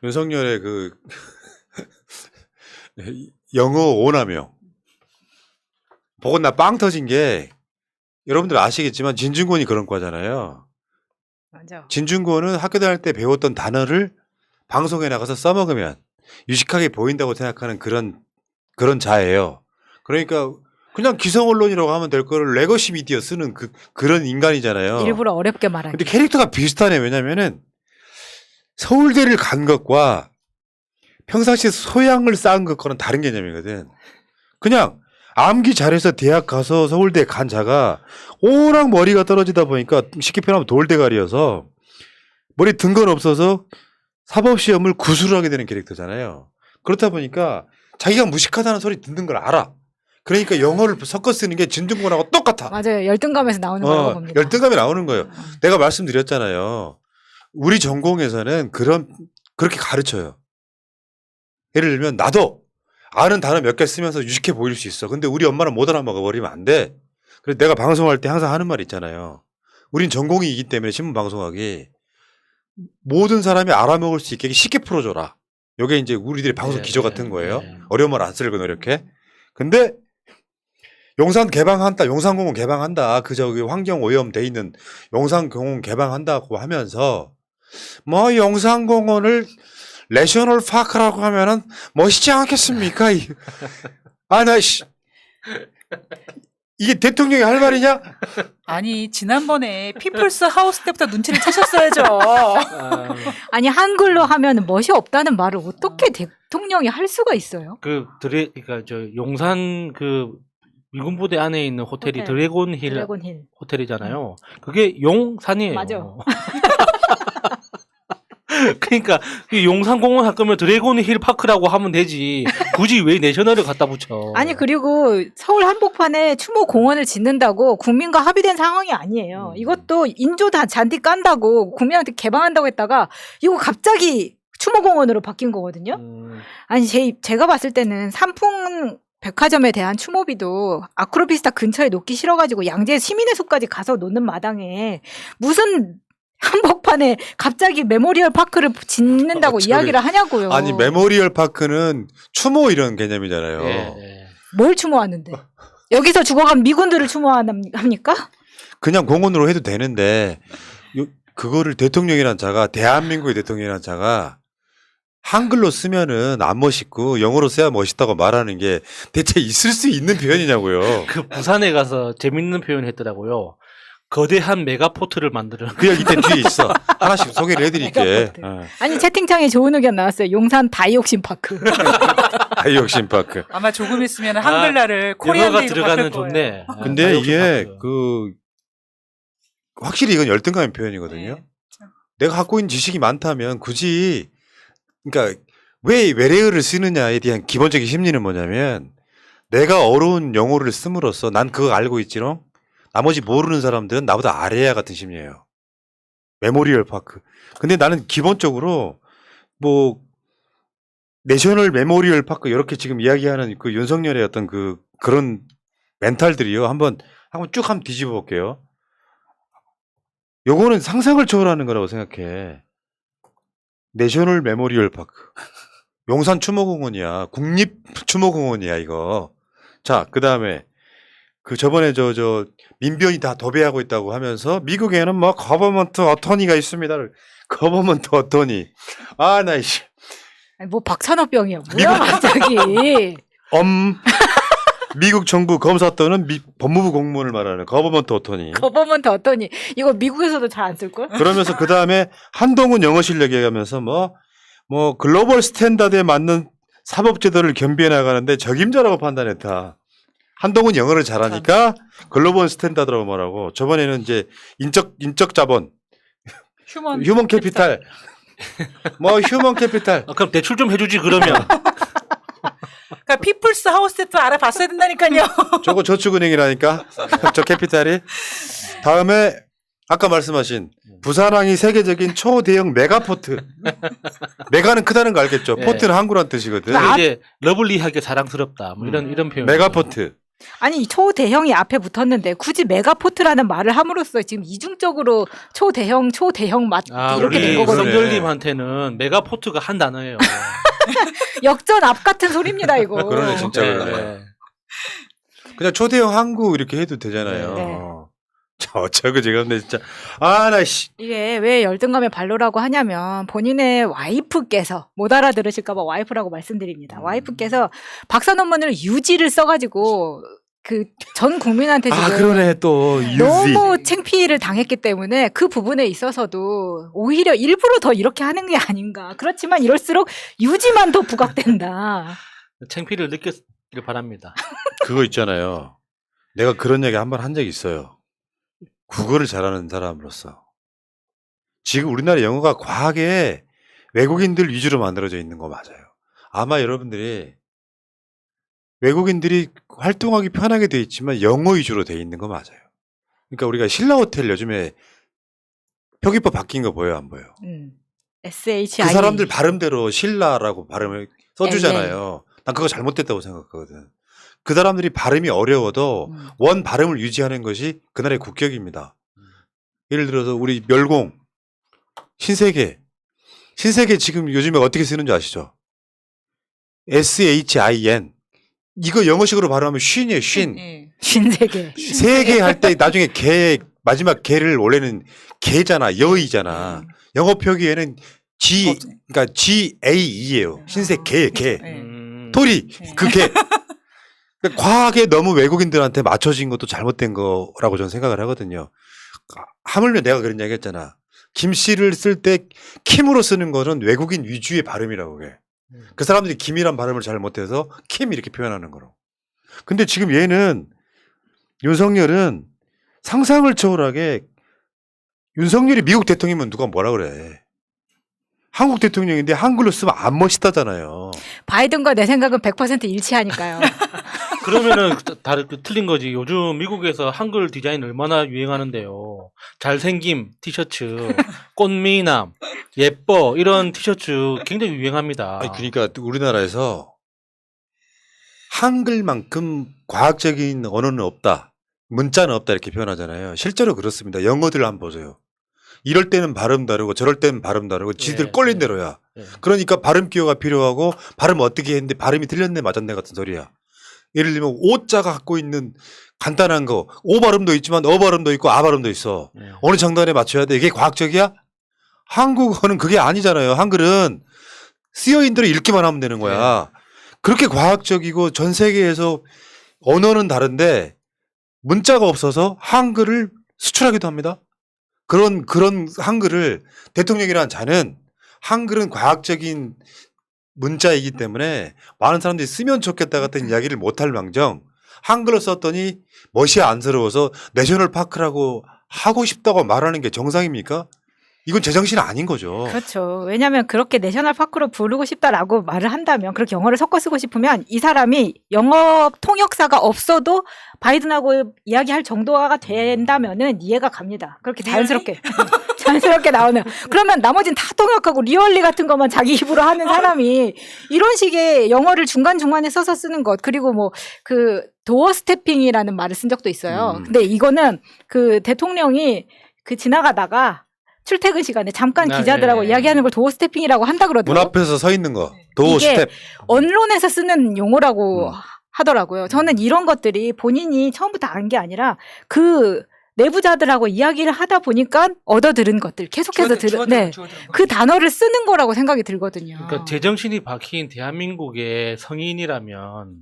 윤석열의 그 영어 오남용 보고 나 빵 터진 게 여러분들 아시겠지만 진중권이 그런 과잖아요. 맞아. 진중권은 학교 다닐 때 배웠던 단어를 방송에 나가서 써먹으면 유식하게 보인다고 생각하는 그런 자예요. 그러니까 그냥 기성 언론이라고 하면 될 거를 레거시 미디어 쓰는 그런 인간이잖아요. 일부러 어렵게 말하기. 근데 캐릭터가 비슷하네. 왜냐면은 서울대를 간 것과 평상시에 소양을 쌓은 것과는 다른 개념이거든. 그냥 암기 잘해서 대학 가서 서울대 간 자가 오락 머리가 떨어지다 보니까 쉽게 표현하면 돌대가리여서 머리 든 건 없어서 사법시험을 구술을 하게 되는 캐릭터잖아요. 그렇다 보니까 자기가 무식하다는 소리 듣는 걸 알아. 그러니까 영어를 섞어 쓰는 게 진중권하고 똑같아. 맞아요. 열등감에서 나오는 거라고 봅니다. 열등감이 나오는 거예요. 내가 말씀드렸잖아요. 우리 전공에서는 그렇게 가르쳐요. 예를 들면 나도 아는 단어 몇 개 쓰면서 유식해 보일 수 있어. 근데 우리 엄마는 못 알아먹어버리면 안 돼. 그래서 내가 방송할 때 항상 하는 말 있잖아요. 우린 전공이기 때문에 신문 방송하기 모든 사람이 알아먹을 수 있게 쉽게 풀어줘라. 이게 이제 우리들의 방송 기조 같은 거예요. 어려운 말 안 쓰려고 노력해. 근데 용산공원 개방한다. 그 저기 환경 오염 돼 있는 용산공원 개방한다고 하면서 뭐 용산공원을 내셔널 파크라고 하면은 멋있지 않겠습니까? 이게 대통령이 할 말이냐? 아니 지난번에 피플스 하우스 때부터 눈치를 채셨어야죠. 아니 한글로 하면 멋이 없다는 말을 어떻게 대통령이 할 수가 있어요? 그러니까 저 용산 그 미군 부대 안에 있는 호텔이 호텔. 드래곤힐 드래곤힐. 호텔이잖아요. 그게 용산이에요. 맞아. 그러니까 이 용산공원 할 거면 드래곤힐 파크라고 하면 되지. 굳이 왜 내셔널을 갖다 붙여? 아니 그리고 서울 한복판에 추모 공원을 짓는다고 국민과 합의된 상황이 아니에요. 이것도 인조 다 잔디 깐다고 국민한테 개방한다고 했다가 이거 갑자기 추모 공원으로 바뀐 거거든요. 아니 제가 봤을 때는 삼풍 백화점에 대한 추모비도 아크로비스타 근처에 놓기 싫어가지고 양재 시민의 숲까지 가서 놓는 마당에 무슨 한복판에 갑자기 메모리얼 파크를 짓는다고 이야기를 하냐고요. 아니 메모리얼 파크는 추모 이런 개념이잖아요. 예. 뭘 추모하는데? 여기서 죽어간 미군들을 추모합니까? 그냥 공원으로 해도 되는데 그거를 대통령이란 자가 대한민국의 대통령이란 자가 한글로 쓰면은 안 멋있고 영어로 써야 멋있다고 말하는 게 대체 있을 수 있는 표현이냐고요. 그 부산에 가서 재밌는 표현을 했더라고요. 거대한 메가포트를 만드는. 그 여기 뒤에 있어. 하나씩 소개를 해드릴게. 메가포트. 아니 채팅창에 좋은 의견 나왔어요. 용산 다이옥신 파크. 다이옥신 파크. 아마 조금 있으면 한글날을 코리안 영어가 데이로 들어가는 바꿀 거예요. 좋네. 근데 이게 확실히 이건 열등감의 표현이거든요. 네. 내가 갖고 있는 지식이 많다면 굳이 그러니까 왜 외래어를 쓰느냐에 대한 기본적인 심리는 뭐냐면 내가 어려운 영어를 씀으로써 난 그거 알고 있지롱. 나머지 모르는 사람들은 나보다 아래야 같은 심리예요. 메모리얼 파크. 근데 나는 기본적으로 뭐 내셔널 메모리얼 파크 이렇게 지금 이야기하는 그 윤석열의 어떤 그런 멘탈들이요. 한번 쭉 뒤집어 볼게요. 요거는 상상을 초월하는 거라고 생각해. 내셔널 메모리얼 파크. 용산 추모공원이야. 국립 추모공원이야 이거. 자, 그다음에 저번에 민변이 다 도배하고 있다고 하면서 미국에는 뭐 거버먼트 어터니가 있습니다. 거버먼트 어터니. 뭐 박찬호병이야. 뭐야 갑자기. 미국 정부 검사 또는 법무부 공무원을 말하는 거버먼트 어터니. 거버먼트 어떠니? 이거 미국에서도 잘 안 쓸걸? 그러면서 그 다음에 한동훈 영어 실력 얘기하면서 뭐 글로벌 스탠다드에 맞는 사법제도를 겸비해 나가는데 적임자라고 판단했다. 한동훈 영어를 잘하니까 글로벌 스탠다드라고 말하고 저번에는 이제 인적 자본, 휴먼 캐피탈, 휴먼 캐피탈. 그럼 대출 좀 해주지 그러면. 그러니까 피플스 하우스 때도 알아봤어야 된다니까요. 저거 저축은행이라니까. 저 캐피탈이. 다음에 아까 말씀하신 부산항이 세계적인 초대형 메가포트. 메가는 크다는 거 알겠죠? 네. 포트는 한국란 뜻이거든. 이제 러블리하게 자랑스럽다. 뭐 이런 표현. 메가포트. 아니 초대형이 앞에 붙었는데 굳이 메가포트라는 말을 함으로써 지금 이중적으로 초대형 맛 이렇게 된 우리 거거든요. 그러네. 성결님한테는 메가포트가 한 단어예요. 역전 앞 같은 소리입니다 이거. 그러네, 진짜. 네, 그러네. 네. 그냥 초대형 항구 이렇게 해도 되잖아요. 네. 저거 제가 근데 진짜 아나씨 이게 왜 열등감의 발로라고 하냐면 본인의 와이프께서 못 알아들으실까봐 와이프라고 말씀드립니다. 와이프께서 박사 논문을 유지를 써가지고 그 전 국민한테 지금 그러네 또 유지. 너무 창피를 당했기 때문에 그 부분에 있어서도 오히려 일부러 더 이렇게 하는 게 아닌가. 그렇지만 이럴수록 유지만 더 부각된다. 창피를 느꼈길 바랍니다. 그거 있잖아요. 내가 그런 얘기 한 번 한 적이 있어요. 국어를 잘하는 사람으로서 지금 우리나라 영어가 과하게 외국인들 위주로 만들어져 있는 거 맞아요. 아마 여러분들이 외국인들이 활동하기 편하게 돼 있지만 영어 위주로 돼 있는 거 맞아요. 그러니까 우리가 신라호텔 요즘에 표기법 바뀐 거 보여요, 안 보여요? SHI. 그 사람들 발음대로 신라라고 발음을 써주잖아요. 난 그거 잘못됐다고 생각하거든. 그 사람들이 발음이 어려워도 원 발음을 유지하는 것이 그날의 국격입니다. 예를 들어서 우리 멸공, 신세계 지금 요즘에 어떻게 쓰는 줄 아시죠? SHIN. 이거 영어식으로 발음하면 쉰이에요, 쉰. 신세계. 세계 할 때 나중에 개, 마지막 개를 원래는 개잖아, 여의잖아. 영어 표기에는 그러니까 GAE예요. 신세계, 개. 토리, 그 개. 그러니까 과하게 너무 외국인들한테 맞춰진 것도 잘못된 거라고 저는 생각을 하거든요. 하물며 내가 그런 이야기 했잖아. 김씨를 쓸 때 킴으로 쓰는 거는 외국인 위주의 발음이라고 해. 그 사람들이 김이란 발음을 잘 못해서 킴 이렇게 표현하는 거로. 근데 지금 얘는 윤석열은 상상을 초월하게 윤석열이 미국 대통령이면 누가 뭐라 그래. 한국 대통령인데 한글로 쓰면 안 멋있다잖아요. 바이든과 내 생각은 100% 일치하니까요. 그러면은 틀린 거지. 요즘 미국에서 한글 디자인 얼마나 유행하는데요. 잘생김 티셔츠, 꽃미남, 예뻐 이런 티셔츠 굉장히 유행합니다. 아니, 그러니까 우리나라에서 한글만큼 과학적인 언어는 없다. 문자는 없다 이렇게 표현하잖아요. 실제로 그렇습니다. 영어들 한번 보세요. 이럴 때는 발음 다르고 저럴 때는 발음 다르고 지들 네, 꼴린 네. 대로야. 네. 그러니까 발음 기호가 필요하고 발음 어떻게 했는데 발음이 틀렸네 맞았네 같은 소리야. 예를 들면 오자가 갖고 있는 간단한 거 오 발음도 있지만 어 발음도 있고 아 발음도 있어. 네. 어느 장단에 맞춰야 돼. 이게 과학적이야? 한국어는 그게 아니잖아요. 한글은 쓰여있는 대로 읽기만 하면 되는 거야. 그렇게 과학적이고 전 세계에서 언어는 다른데 문자가 없어서 한글을 수출하기도 합니다. 그런 한글을 대통령이라는 자는 한글은 과학적인 문자이기 때문에 많은 사람들이 쓰면 좋겠다 같은 이야기를 못할 망정 한글로 썼더니 멋이 안쓰러워서 내셔널 파크라고 하고 싶다고 말하는 게 정상입니까? 이건 제정신 아닌 거죠. 그렇죠. 왜냐하면 그렇게 내셔널 파크로 부르고 싶다라고 말을 한다면 그렇게 영어를 섞어 쓰고 싶으면 이 사람이 영어 통역사가 없어도 바이든하고 이야기할 정도가 된다면은 이해가 갑니다. 그렇게 자연스럽게 자연스럽게 나오는. 그러면 나머지는 다 통역하고 리얼리 같은 것만 자기 입으로 하는 사람이 이런 식의 영어를 중간중간에 써서 쓰는 것 그리고 뭐 그 도어 스태핑이라는 말을 쓴 적도 있어요. 근데 이거는 그 대통령이 그 지나가다가 출퇴근 시간에 잠깐 기자들하고 이야기하는 걸 도어 스태핑이라고 한다 문 그러더라고요. 앞에서 서 있는 거. 도어 이게 스텝. 언론에서 쓰는 용어라고 하더라고요. 저는 이런 것들이 본인이 처음부터 안 게 아니라 그 내부자들하고 이야기를 하다 보니까 얻어들은 것들 계속해서 그 단어를 쓰는 거라고 생각이 들거든요. 그러니까 제정신이 박힌 대한민국의 성인이라면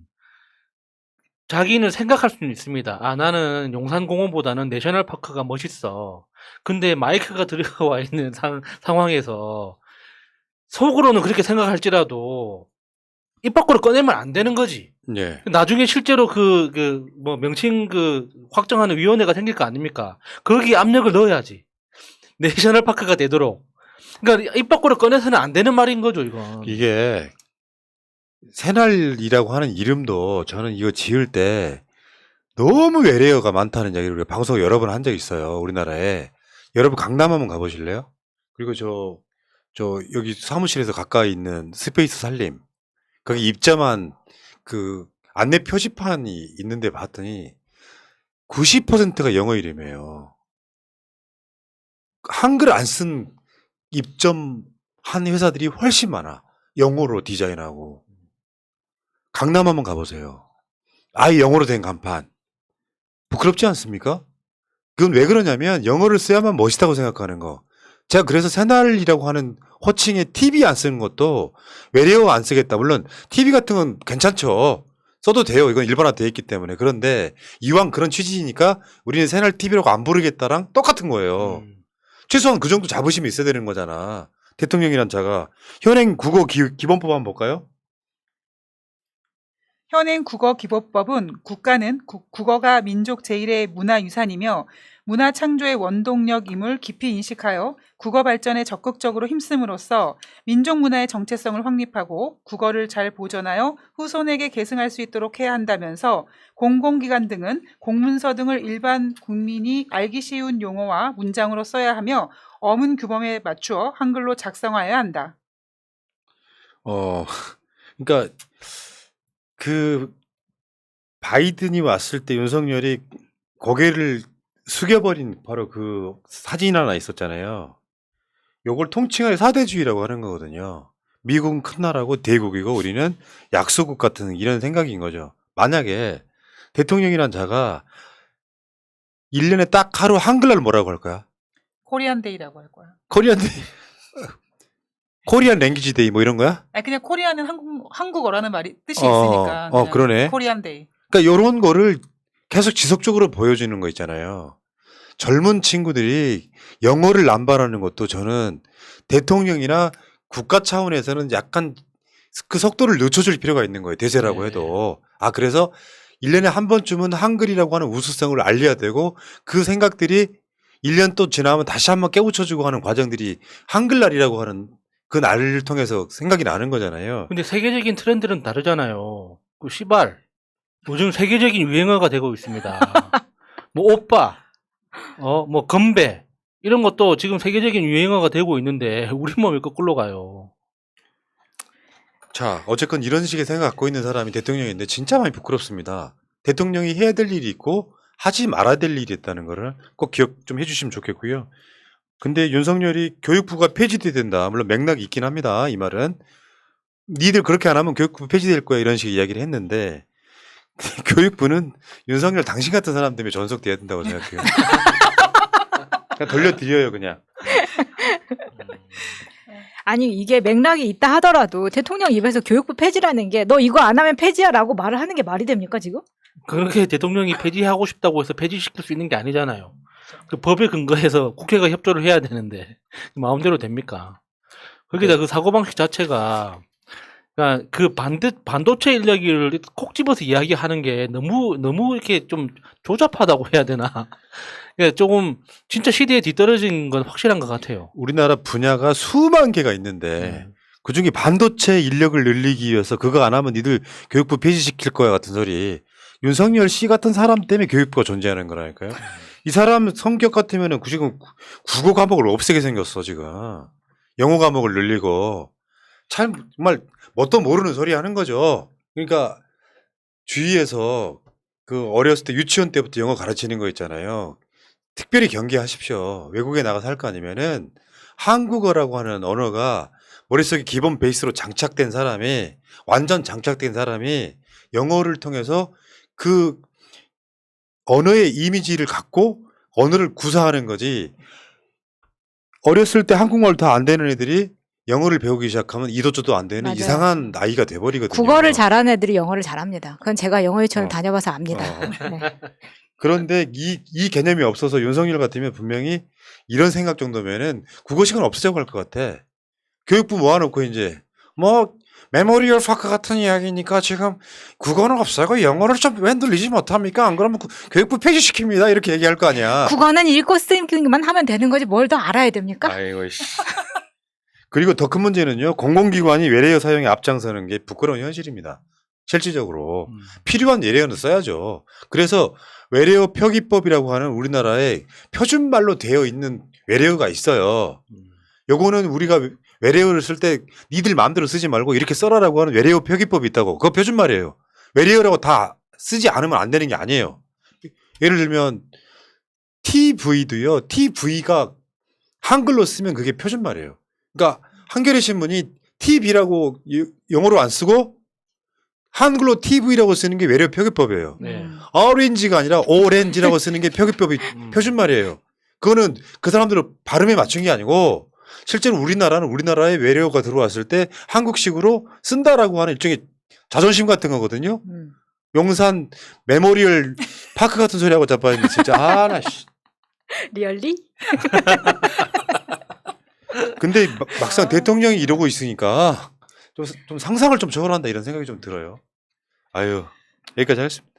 자기는 생각할 수는 있습니다. 아, 나는 용산공원보다는 내셔널파크가 멋있어. 근데 마이크가 들어와 있는 상황에서 속으로는 그렇게 생각할지라도 입 밖으로 꺼내면 안 되는 거지. 예. 나중에 실제로 뭐 명칭 확정하는 위원회가 생길 거 아닙니까? 거기 압력을 넣어야지. 내셔널파크가 되도록. 그러니까 입 밖으로 꺼내서는 안 되는 말인 거죠, 이건. 이게 새날이라고 하는 이름도 저는 이거 지을 때 너무 외래어가 많다는 이야기를 우리가 방송 여러 번 한 적이 있어요. 우리나라에. 여러분 강남 한번 가보실래요? 그리고 저 여기 사무실에서 가까이 있는 스페이스 살림. 거기 입점한 그 안내 표지판이 있는데 봤더니 90%가 영어 이름이에요. 한글 안 쓴 입점한 회사들이 훨씬 많아. 영어로 디자인하고. 강남 한번 가보세요. 아예 영어로 된 간판. 부끄럽지 않습니까? 그건 왜 그러냐면 영어를 써야만 멋있다고 생각하는 거. 제가 그래서 새날이라고 하는 호칭에 TV 안 쓰는 것도 외래어 안 쓰겠다. 물론 TV 같은 건 괜찮죠. 써도 돼요. 이건 일본화 돼 있기 때문에. 그런데 이왕 그런 취지니까 우리는 새날 TV라고 안 부르겠다랑 똑같은 거예요. 최소한 그 정도 자부심이 있어야 되는 거잖아. 대통령이란 자가. 현행 국어 기본법 한번 볼까요? 현행 국어기본법은 국가는 국어가 민족 제1의 문화유산이며 문화 창조의 원동력임을 깊이 인식하여 국어 발전에 적극적으로 힘씀으로써 민족 문화의 정체성을 확립하고 국어를 잘 보존하여 후손에게 계승할 수 있도록 해야 한다면서 공공기관 등은 공문서 등을 일반 국민이 알기 쉬운 용어와 문장으로 써야 하며 어문 규범에 맞추어 한글로 작성하여야 한다. 그러니까 그 바이든이 왔을 때 윤석열이 고개를 숙여버린 바로 그 사진 하나 있었잖아요. 요걸 통칭하여 사대주의라고 하는 거거든요. 미국은 큰 나라고 대국이고 우리는 약소국 같은 이런 생각인 거죠. 만약에 대통령이란 자가 1년에 딱 하루 한글날 뭐라고 할 거야? 코리안데이라고 할 거야. 코리안 데이, 코리안 랭귀지 데이 뭐 이런 거야? 아니 그냥 코리아는 한국어라는 말이 뜻이 있으니까. 그냥 그러네. 코리안데이. 그러니까 요런 거를 계속 지속적으로 보여주는 거 있잖아요. 젊은 친구들이 영어를 남발하는 것도 저는 대통령이나 국가 차원에서는 약간 그 속도를 늦춰줄 필요가 있는 거예요. 대세라고 네. 해도. 그래서 1년에 한 번쯤은 한글이라고 하는 우수성을 알려야 되고 그 생각들이 1년 또 지나면 다시 한번 깨우쳐주고 하는 과정들이 한글날이라고 하는 그 날을 통해서 생각이 나는 거잖아요. 근데 세계적인 트렌드는 다르잖아요. 그 시발. 요즘 세계적인 유행어가 되고 있습니다. 뭐 오빠, 뭐 건배 이런 것도 지금 세계적인 유행어가 되고 있는데 우리 몸이 거꾸로 가요. 자, 어쨌건 이런 식의 생각 갖고 있는 사람이 대통령인데 진짜 많이 부끄럽습니다. 대통령이 해야 될 일이 있고 하지 말아야 될 일이 있다는 거를 꼭 기억 좀 해주시면 좋겠고요. 근데 윤석열이 교육부가 폐지돼야 된다. 물론 맥락이 있긴 합니다. 이 말은. 니들 그렇게 안 하면 교육부 폐지될 거야 이런 식의 이야기를 했는데 교육부는 윤석열 당신 같은 사람 때문에 전속돼야 된다고 생각해요. 그냥 돌려드려요 그냥. 아니 이게 맥락이 있다 하더라도 대통령 입에서 교육부 폐지라는 게 너 이거 안 하면 폐지야라고 말을 하는 게 말이 됩니까 지금? 그렇게 대통령이 폐지하고 싶다고 해서 폐지시킬 수 있는 게 아니잖아요. 그 법에 근거해서 국회가 협조를 해야 되는데 마음대로 됩니까? 거기다 그 사고방식 자체가 그러니까 그 반도체 인력을 콕 집어서 이야기하는 게 너무 이렇게 좀 조잡하다고 해야 되나? 그러니까 조금 진짜 시대에 뒤떨어진 건 확실한 것 같아요. 우리나라 분야가 수만 개가 있는데 그중에 반도체 인력을 늘리기 위해서 그거 안 하면 니들 교육부 폐지시킬 거야 같은 소리. 윤석열 씨 같은 사람 때문에 교육부가 존재하는 거라니까요. 이 사람 성격 같으면은 지금 국어 과목을 없애게 생겼어 지금. 영어 과목을 늘리고 참 정말 뭣도 모르는 소리 하는 거죠. 그러니까 주위에서 그 어렸을 때 유치원 때부터 영어 가르치는 거 있잖아요. 특별히 경계하십시오. 외국에 나가서 할 거 아니면은 한국어라고 하는 언어가 머릿속에 기본 베이스로 장착된 사람이 완전 장착된 사람이 영어를 통해서 그 언어의 이미지를 갖고 언어를 구사하는 거지. 어렸을 때 한국말 다 안 되는 애들이 영어를 배우기 시작하면 이도저도 안 되는 맞아요. 이상한 나이가 돼버리거든요. 국어를 잘하는 애들이 영어를 잘합니다. 그건 제가 영어 유치원을 다녀봐서 압니다. 어. 네. 그런데 이 개념이 없어서 윤석열 같으면 분명히 이런 생각 정도면은 국어 시간 없애자고 할 것 같아. 교육부 모아놓고 이제 뭐 메모리얼 파크 같은 이야기니까 지금 국어는 없애고 영어를 좀 왜 늘리지 못합니까? 안 그러면 교육부 폐지시킵니다. 이렇게 얘기할 거 아니야. 국어는 읽고 쓰기만 하면 되는 거지 뭘 더 알아야 됩니까? 아이고 씨. 그리고 더 큰 문제는요. 공공기관이 외래어 사용에 앞장서는 게 부끄러운 현실입니다. 실질적으로 필요한 외래어는 써야죠. 그래서 외래어 표기법이라고 하는 우리나라에 표준말로 되어 있는 외래어가 있어요. 요거는 우리가 외래어를 쓸 때 니들 마음대로 쓰지 말고 이렇게 써라라고 하는 외래어 표기법이 있다고. 그거 표준말이에요. 외래어라고 다 쓰지 않으면 안 되는 게 아니에요. 예를 들면 TV도요. TV가 한글로 쓰면 그게 표준말이에요. 그러니까 한겨레 신문이 TV라고 영어로 안 쓰고 한글로 TV라고 쓰는 게 외래어 표기법이에요. 네. 오렌지가 아니라 오렌지라고 쓰는 게 표기법이 표준말이에요. 그거는 그 사람들은 발음에 맞춘 게 아니고 실제로 우리나라는 우리나라에 외래어가 들어왔을 때 한국식으로 쓴다라고 하는 일종의 자존심 같은 거거든요. 용산 메모리얼 파크 같은 소리 하고 자빠졌는데 진짜 나 씨. 리얼리? 근데 막상 대통령이 이러고 있으니까 좀 상상을 좀 초월한다 이런 생각이 좀 들어요. 아유 여기까지 하겠습니다.